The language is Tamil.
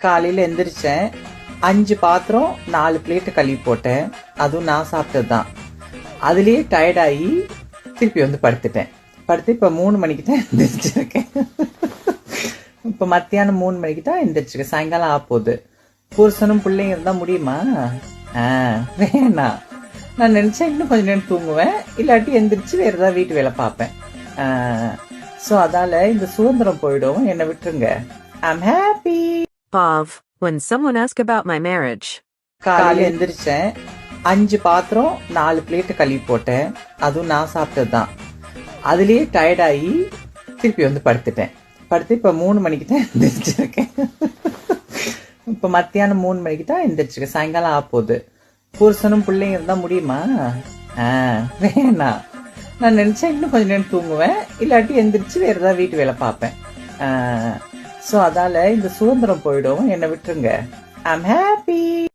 காலையில எந்திரிச்சேன். 5 பாத்திரம் 4 பிளேட்டு கழுவி போட்டேன். அதுவும் நான் சாப்பிட்டது தான். அதுலயே டயர்டாகி திருப்பி வந்து படுத்துட்டேன். படுத்து இப்போ 3 மணிக்கு தான் எந்திரிச்சிருக்கேன். இப்போ மத்தியானம் 3 மணிக்கு தான் எந்திரிச்சிருக்கேன். சாயங்காலம் ஆப்போகுது. புருஷனும் பிள்ளைங்க இருந்தா முடியுமா? வேணாம். நான் நினைச்சேன் இன்னும் கொஞ்ச நேரம் தூங்குவேன், இல்லாட்டி எந்திரிச்சு வேற ஏதாவது வீட்டு வேலை பார்ப்பேன். ஸோ அதால இந்த சுதந்திரம் போயிடும், என்னை விட்டுருங்க. I'm happy. Pav, when someone asked about my marriage. காலையில எந்திரிச்சேன். 5 பாத்திரம் 4 பிளேட்டு கழுவி போட்டேன். அதுவும் நான் சாப்பிட்டது தான். அதுலயே டயர்டாகி திருப்பி வந்து படுத்துட்டேன். படுத்து இப்போ 3 மணிக்கு தான் எந்திரிச்சிருக்கேன். இப்போ மத்தியானம் 3 மணிக்கு தான் எந்திரிச்சிருக்கேன். சாயங்காலம் ஆப்போகுது. புருஷனும் பிள்ளைங்க இருந்தா முடியுமா? வேணாம். நான் நினைச்சேன் இன்னும் கொஞ்ச நேரம் தூங்குவேன், இல்லாட்டி எந்திரிச்சு வேற ஏதாவது வீட்டு வேலை பார்ப்பேன். ஸோ அதால இந்த சுதந்திரம் போயிடும், என்னை விட்டுருங்க. I'm happy.